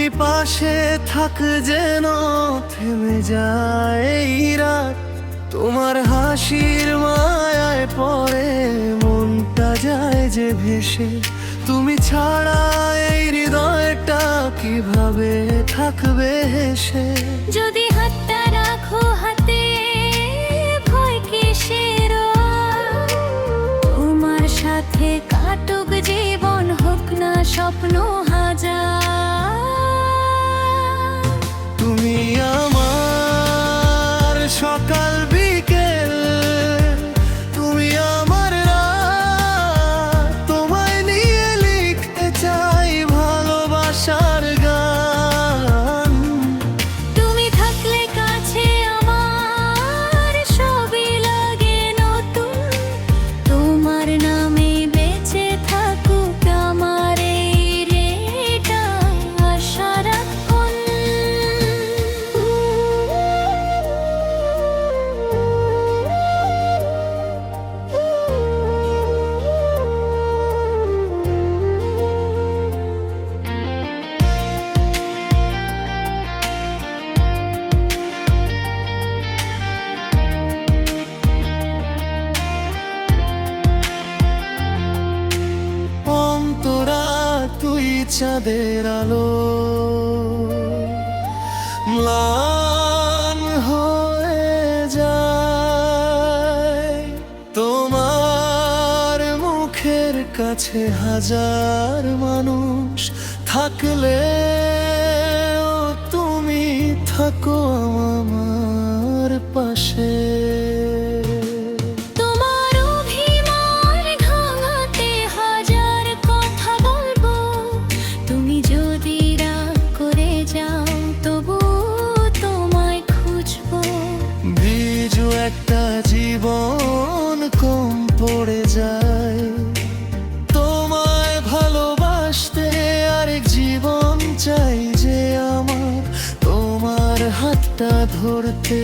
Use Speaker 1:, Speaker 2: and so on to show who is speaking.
Speaker 1: তুমি পাশে থাক যেন থেমে যায় এই রাত। তোমার হাসির মায়ায় পড়ে মনটা যায় যে ভেসে। তুমি ছাড়া এই হৃদয়টা কিভাবে থাকবে হেসে।
Speaker 2: যদি হাতটা রাখো হাতে ভয় কিসের, তোমার সাথে কাটুক জীবন, হোক না স্বপ্ন হাজার।
Speaker 1: তুমি আমার সকাল বিকেল, তুমি আমার রাত। তোমায় নিয়ে লিখতে চাই ভালোবাসার গান।
Speaker 2: তুমি থাকলে কাছে আমার সবই লাগে নতুন। তোমার নামে বেঁচে থাকুক আমার এই হৃদয় সারাক্ষণ।
Speaker 1: অন্তরা তুই চাঁদের আলো, ম্লান হয়ে যায় তোমার মুখের কাছে। হাজার মানুষ থাকলে তুমি থাকো আমার পাশে।
Speaker 2: তোমার অভিমান ভাঙাতে হাজার কথা বলবো। তুমি যদি রাগ করে যাও তবু তোমায় খুঁজবো।
Speaker 1: বিজু একটা জীবন কম পড়ে যায় তোমায় ভালোবাসতে। আরেক জীবন চাই যে আমার তোমার হাতটা ধরতে।